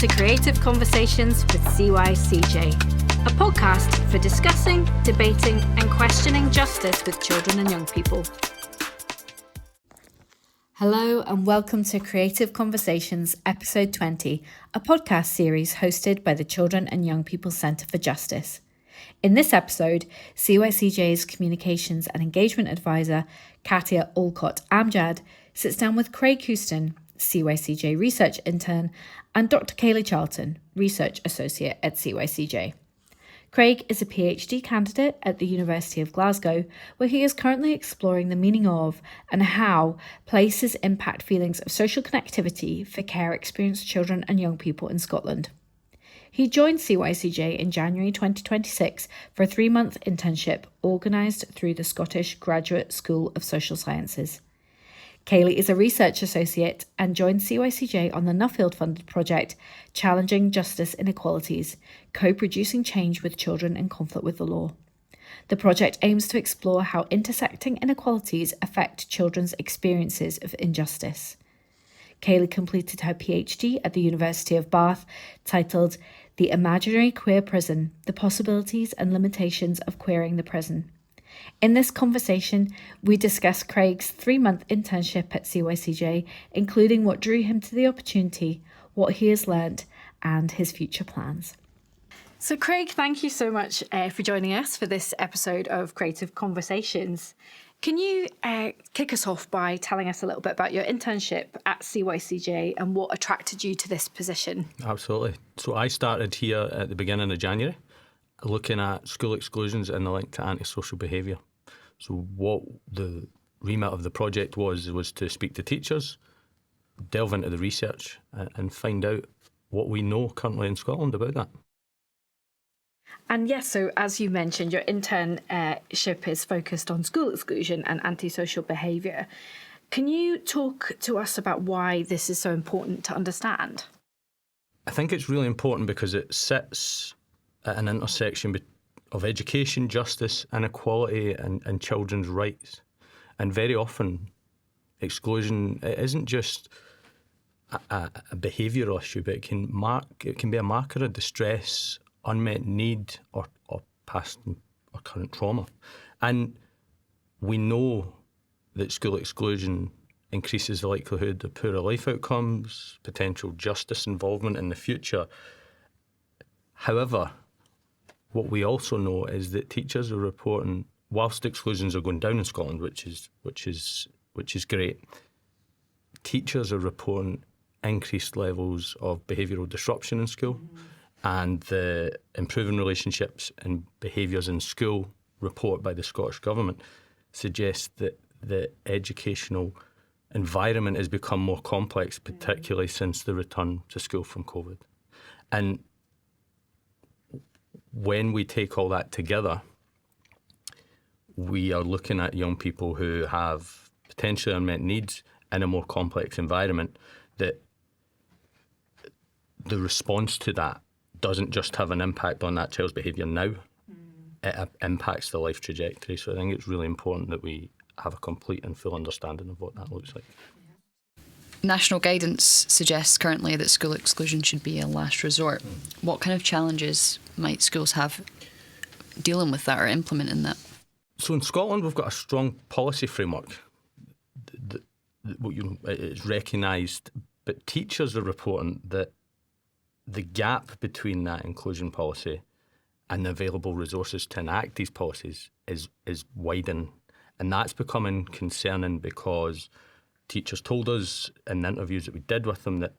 to Creative Conversations with CYCJ, a podcast for discussing, debating and questioning justice with children and young people. Hello and welcome to Creative Conversations, episode 20, a podcast series hosted by the Children and Young People Centre for Justice. In this episode, CYCJ's Communications and Engagement Advisor, Katya Allcott-Amjad, sits down with Craig Houston, CYCJ Research Intern, and Dr. Kayleigh Charlton, Research Associate at CYCJ. Craig is a PhD candidate at the University of Glasgow, where he is currently exploring the meaning of and how places impact feelings of social connectivity for care-experienced children and young people in Scotland. He joined CYCJ in January 2026 for a 3-month internship organised through the Scottish Graduate School of Social Sciences. Kayleigh is a research associate and joined CYCJ on the Nuffield-funded project Challenging Justice Inequalities, co-producing change with children in conflict with the law. The project aims to explore how intersecting inequalities affect children's experiences of injustice. Kayleigh completed her PhD at the University of Bath, titled The Imaginary Queer Prison, The Possibilities and Limitations of Queering the Prison. In this conversation, we discuss Craig's 3-month internship at CYCJ, including what drew him to the opportunity, what he has learned, and his future plans. So Craig, thank you so much for joining us for this episode of Creative Conversations. Can you kick us off by telling us a little bit about your internship at CYCJ and what attracted you to this position? Absolutely. So I started here at the beginning of January, looking at school exclusions and the link to antisocial behaviour. So what the remit of the project was to speak to teachers, delve into the research and find out what we know currently in Scotland about that. And yes, so as you mentioned, your internship is focused on school exclusion and antisocial behaviour. Can you talk to us about why this is so important to understand? I think it's really important because it sits at an intersection of education, justice, inequality and children's rights. And very often, exclusion isn't just a behavioural issue, but it can be a marker of distress, unmet need, or past or current trauma. And we know that school exclusion increases the likelihood of poorer life outcomes, potential justice involvement in the future. However, what we also know is that teachers are reporting, whilst exclusions are going down in Scotland, which is great, teachers are reporting increased levels of behavioural disruption in school, and the Improving Relationships and Behaviours in School report by the Scottish Government suggests that the educational environment has become more complex, particularly since the return to school from COVID. And when we take all that together, we are looking at young people who have potentially unmet needs in a more complex environment, that the response to that doesn't just have an impact on that child's behaviour now, it impacts the life trajectory. So I think it's really important that we have a complete and full understanding of what that looks like. National guidance suggests currently that school exclusion should be a last resort. What kind of challenges might schools have dealing with that or implementing that? So in Scotland, we've got a strong policy framework that is recognised, but teachers are reporting that the gap between that inclusion policy and the available resources to enact these policies is widening. And that's becoming concerning because teachers told us in the interviews that we did with them that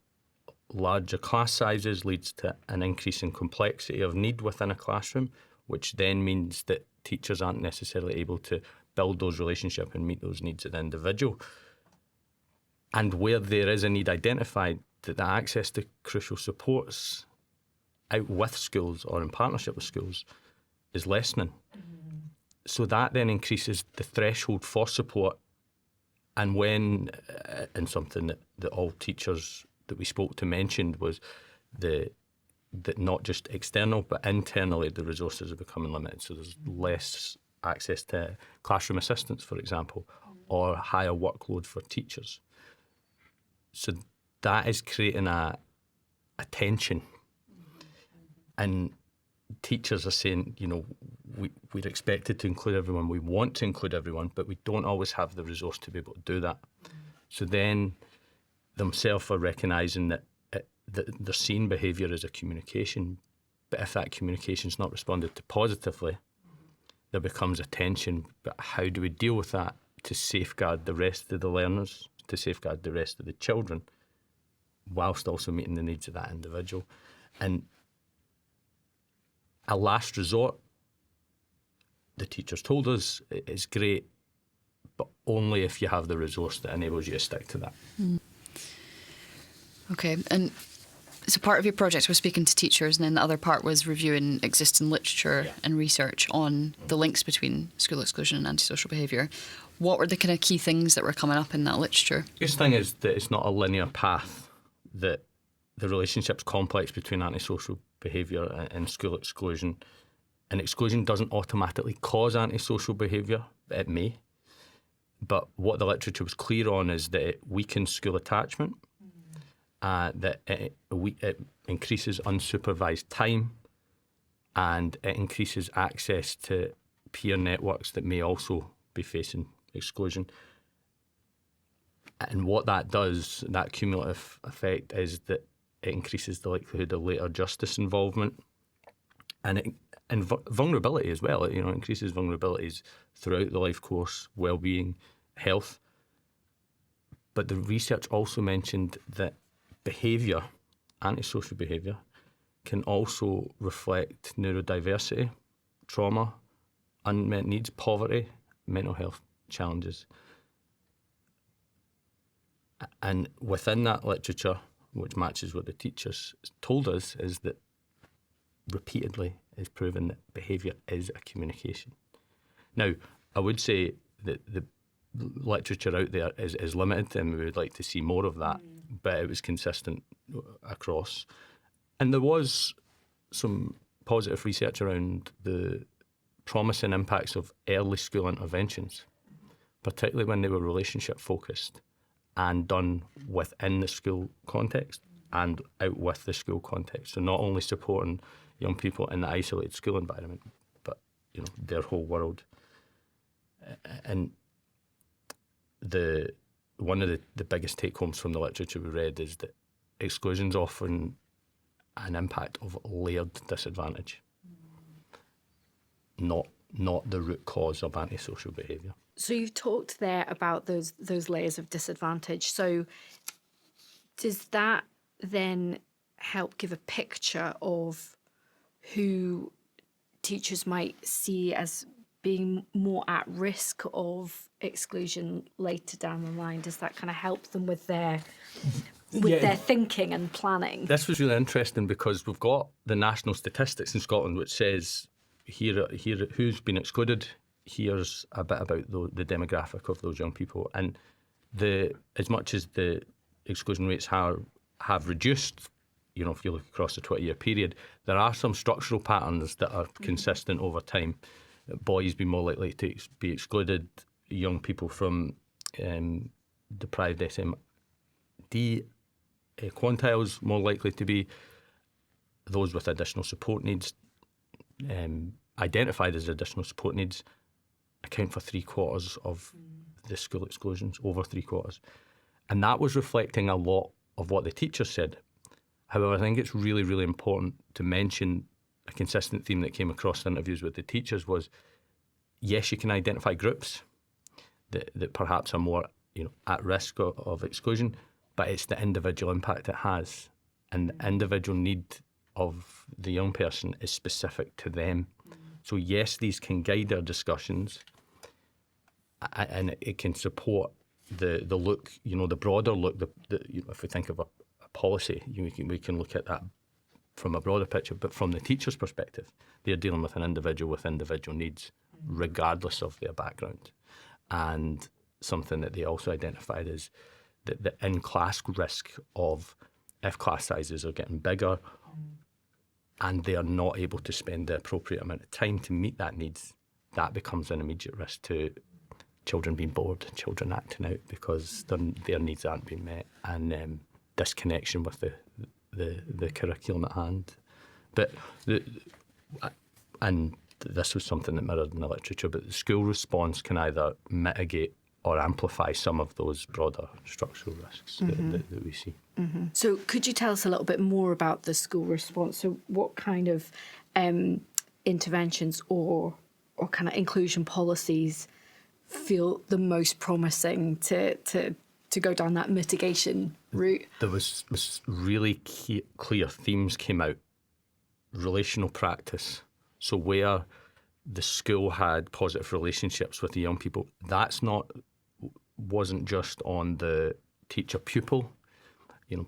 larger class sizes leads to an increase in complexity of need within a classroom, which then means that teachers aren't necessarily able to build those relationships and meet those needs of the individual. And where there is a need identified, that the access to crucial supports out with schools or in partnership with schools is lessening. So that then increases the threshold for support. And when, and something that all teachers that we spoke to mentioned was that not just external, but internally the resources are becoming limited. So there's less access to classroom assistants, for example, or higher workload for teachers. So that is creating a a tension. And teachers are saying, we're expected to include everyone, we want to include everyone, but we don't always have the resource to be able to do that. So then themselves are recognising that they're seeing behaviour as a communication, but if that communication is not responded to positively, there becomes a tension. But how do we deal with that to safeguard the rest of the learners, to safeguard the rest of the children, whilst also meeting the needs of that individual? And a last resort, the teachers told us, is great, but only if you have the resource that enables you to stick to that. Okay, and so part of your project was speaking to teachers, and then the other part was reviewing existing literature and research on the links between school exclusion and antisocial behaviour. What were the kind of key things that were coming up in that literature? The biggest thing is that it's not a linear path, that the relationship's complex between antisocial behaviour and school exclusion. And exclusion doesn't automatically cause antisocial behaviour. It may. But what the literature was clear on is that it weakens school attachment, that it increases unsupervised time, and it increases access to peer networks that may also be facing exclusion. And what that does, that cumulative effect, is that it increases the likelihood of later justice involvement, and vulnerability as well. It increases vulnerabilities throughout the life course, well-being, health. But the research also mentioned that behaviour, antisocial behaviour, can also reflect neurodiversity, trauma, unmet needs, poverty, mental health challenges. And within that literature, which matches what the teachers told us, is that repeatedly is proven that behaviour is a communication. Now, I would say that the literature out there is limited, and we would like to see more of that, but it was consistent across. And there was some positive research around the promising impacts of early school interventions, particularly when they were relationship focused and done within the school context and out with the school context. So not only supporting young people in the isolated school environment, but their whole world. And one of the biggest take homes from the literature we read is that exclusion is often an impact of layered disadvantage, not the root cause of antisocial behaviour. So you've talked there about those layers of disadvantage. So does that then help give a picture of who teachers might see as being more at risk of exclusion later down the line? Does that kind of help them with their thinking and planning? This was really interesting because we've got the national statistics in Scotland which says here who's been excluded, here's a bit about the demographic of those young people. And as much as the exclusion rates have reduced, if you look across the 20-year period, there are some structural patterns that are consistent over time. Boys be more likely to be excluded, young people from deprived SMD quantiles more likely to be, those with additional support needs identified as additional support needs account for 3/4 of the school exclusions, over 3/4. And that was reflecting a lot of what the teachers said. However, I think it's really, really important to mention a consistent theme that came across interviews with the teachers was, yes, you can identify groups that perhaps are more at risk of exclusion, but it's the individual impact it has. And the individual need of the young person is specific to them. So yes, these can guide our discussions, and it can support the look, the broader look. If we think of a policy, we can look at that from a broader picture. But from the teacher's perspective, they're dealing with an individual with individual needs, regardless of their background. And something that they also identified is that the in-class risk of, if class sizes are getting bigger and they are not able to spend the appropriate amount of time to meet that needs, that becomes an immediate risk to children being bored, children acting out because their needs aren't being met, and disconnection with the curriculum at hand. But and this was something that mirrored in the literature, but the school response can either mitigate or amplify some of those broader structural risks that we see. Mm-hmm. So could you tell us a little bit more about the school response? So what kind of interventions or kind of inclusion policies feel the most promising to go down that mitigation route? There was really clear themes came out. Relational practice. So where the school had positive relationships with the young people, wasn't just on the teacher-pupil.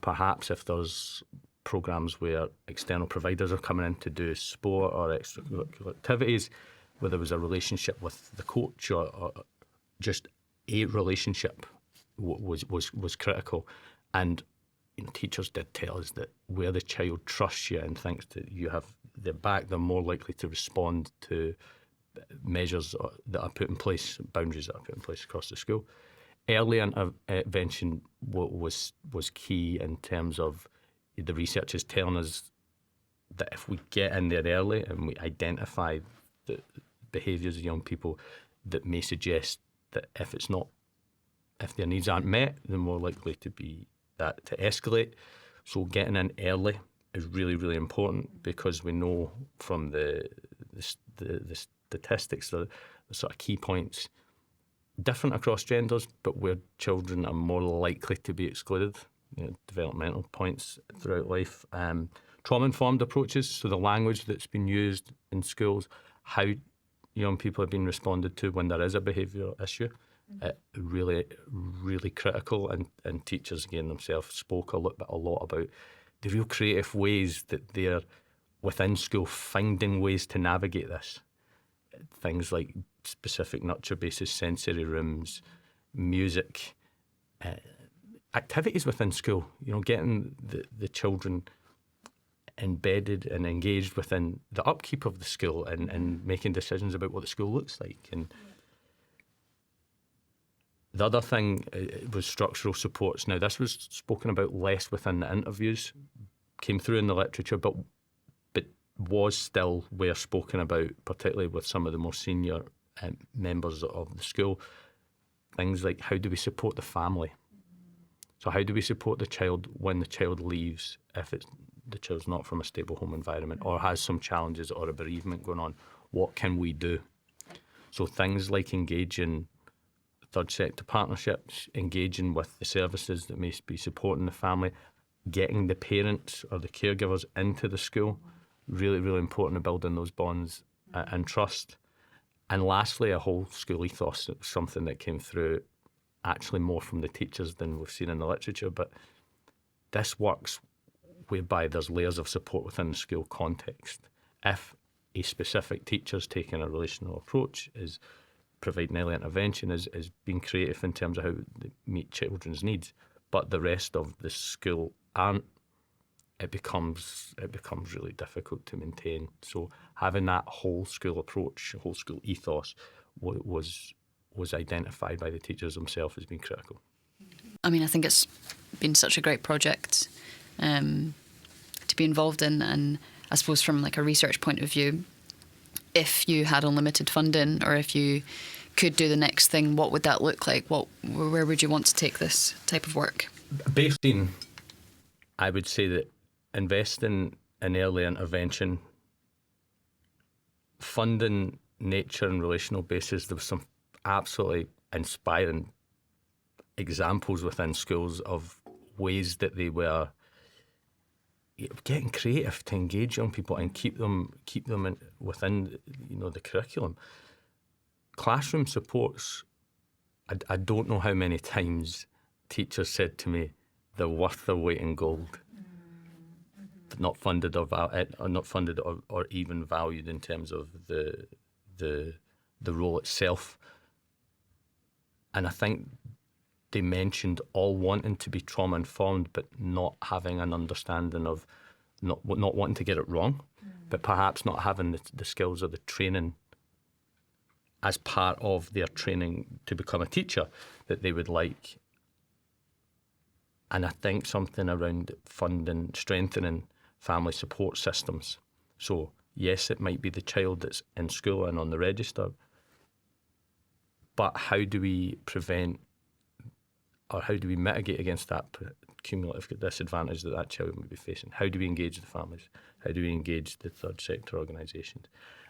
Perhaps if there's programs where external providers are coming in to do sport or extracurricular activities, where there was a relationship with the coach or just a relationship was critical. And teachers did tell us that where the child trusts you and thinks that you have their back, they're more likely to respond to measures that are put in place, boundaries that are put in place across the school. Early intervention was key in terms of the research is telling us that if we get in there early and we identify the behaviours of young people that may suggest that if their needs aren't met, they're more likely to escalate. So getting in early is really, really important, because we know from the statistics, the sort of key points, different across genders, but where children are more likely to be excluded, developmental points throughout life. Trauma-informed approaches, so the language that's been used in schools, how young people have been responded to when there is a behavioural issue, really, really critical. And teachers, again, themselves spoke a lot about the real creative ways that they're within school finding ways to navigate this. Things like specific nurture-basis sensory rooms, music, activities within school, getting the children embedded and engaged within the upkeep of the school and making decisions about what the school looks like. And the other thing was structural supports. Now, this was spoken about less within the interviews, came through in the literature, but was still where spoken about, particularly with some of the more senior members of the school. Things like, how do we support the family? So how do we support the child when the child leaves, if the child's not from a stable home environment or has some challenges or a bereavement going on? What can we do? So things like engaging third sector partnerships, engaging with the services that may be supporting the family, getting the parents or the caregivers into the school, really, really important in building those bonds and trust. And lastly, a whole school ethos, something that came through actually more from the teachers than we've seen in the literature. But this works whereby there's layers of support within the school context. If a specific teacher's taking a relational approach, is providing early intervention, is being creative in terms of how they meet children's needs, but the rest of the school aren't, it becomes really difficult to maintain. So having that whole school approach, whole school ethos was identified by the teachers themselves as being critical. I mean, I think it's been such a great project to be involved in, and I suppose from like a research point of view, if you had unlimited funding or if you could do the next thing, what would that look like? Where would you want to take this type of work? Based in, I would say that investing in early intervention, funding nature and relational bases, there was some absolutely inspiring examples within schools of ways that they were getting creative to engage young people and keep them within the curriculum. Classroom supports, I don't know how many times teachers said to me, they're worth their weight in gold. Not funded or even valued in terms of the role itself. And I think they mentioned all wanting to be trauma informed, but not having an understanding of not wanting to get it wrong, but perhaps not having the skills or the training as part of their training to become a teacher that they would like. And I think something around funding, strengthening family support systems. So yes, it might be the child that's in school and on the register, but how do we prevent, or how do we mitigate against that cumulative disadvantage that child may be facing? How do we engage the families? How do we engage the third sector organisations?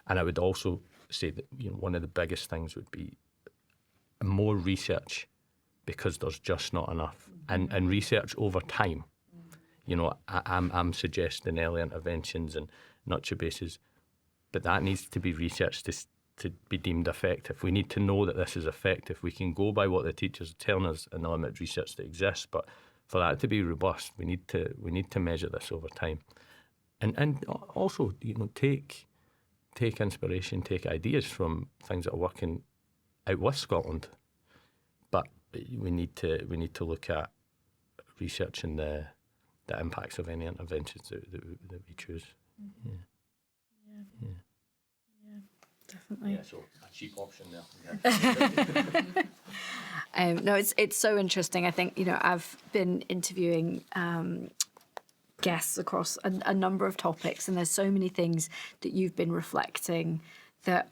And I would also say that one of the biggest things would be more research, because there's just not enough, and research over time. I'm suggesting early interventions and nurture bases, but that needs to be researched to be deemed effective. We need to know that this is effective. We can go by what the teachers are telling us and the limited research that exists, but for that to be robust, we need to measure this over time, and also take inspiration, take ideas from things that are working out with Scotland, but we need to look at research and the impacts of any interventions that we choose. Yeah, definitely. Yeah, so a cheap option there. Yeah. No, it's so interesting. I think I've been interviewing guests across a number of topics, and there's so many things that you've been reflecting that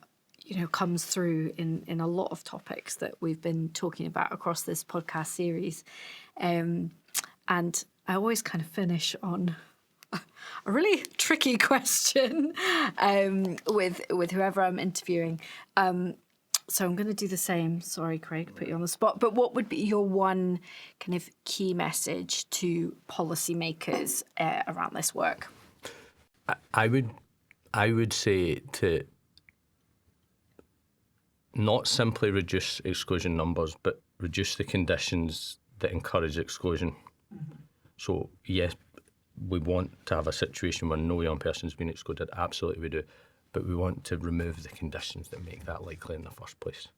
comes through in a lot of topics that we've been talking about across this podcast series. And I always kind of finish on a really tricky question with whoever I'm interviewing. So I'm going to do the same. Sorry, Craig, put you on the spot. But what would be your one kind of key message to policymakers around this work? I would say to not simply reduce exclusion numbers, but reduce the conditions that encourage exclusion. Mm-hmm. So yes, we want to have a situation where no young person is being excluded. Absolutely we do. But we want to remove the conditions that make that likely in the first place.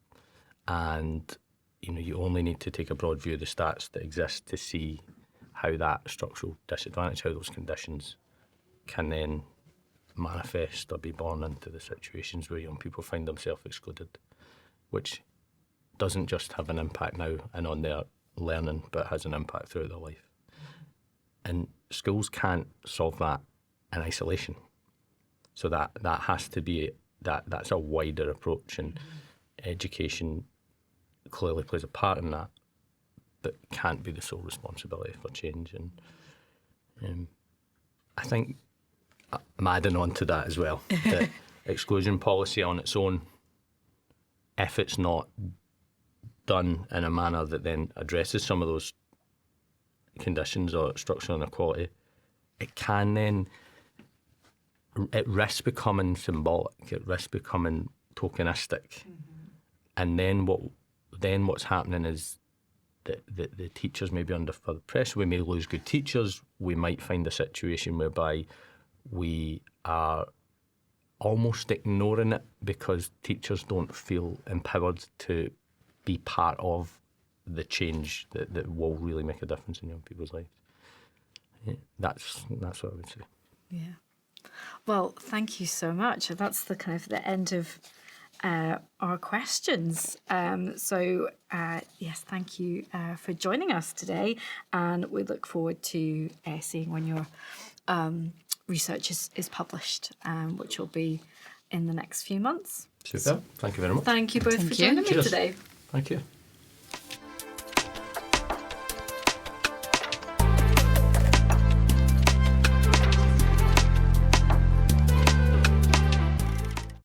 And, you only need to take a broad view of the stats that exist to see how that structural disadvantage, how those conditions can then manifest or be born into the situations where young people find themselves excluded, which doesn't just have an impact now and on their learning, but has an impact throughout their life. And schools can't solve that in isolation. So that has to be, that's a wider approach, and education clearly plays a part in that, but can't be the sole responsibility for change. And I think I'm adding on to that as well, that exclusion policy on its own, if it's not done in a manner that then addresses some of those conditions or structural inequality, it can then, it risks becoming symbolic, it risks becoming tokenistic. And then what's happening is that the teachers may be under further pressure. We may lose good teachers. We might find a situation whereby we are almost ignoring it because teachers don't feel empowered to be part of the change that will really make a difference in young people's lives. Yeah, that's what I would say. Yeah. Well, thank you so much. That's the kind of the end of our questions. Yes, thank you for joining us today, and we look forward to seeing when your research is published, which will be in the next few months. Super. Thank you very much. Thank you both for joining me today. Thank you.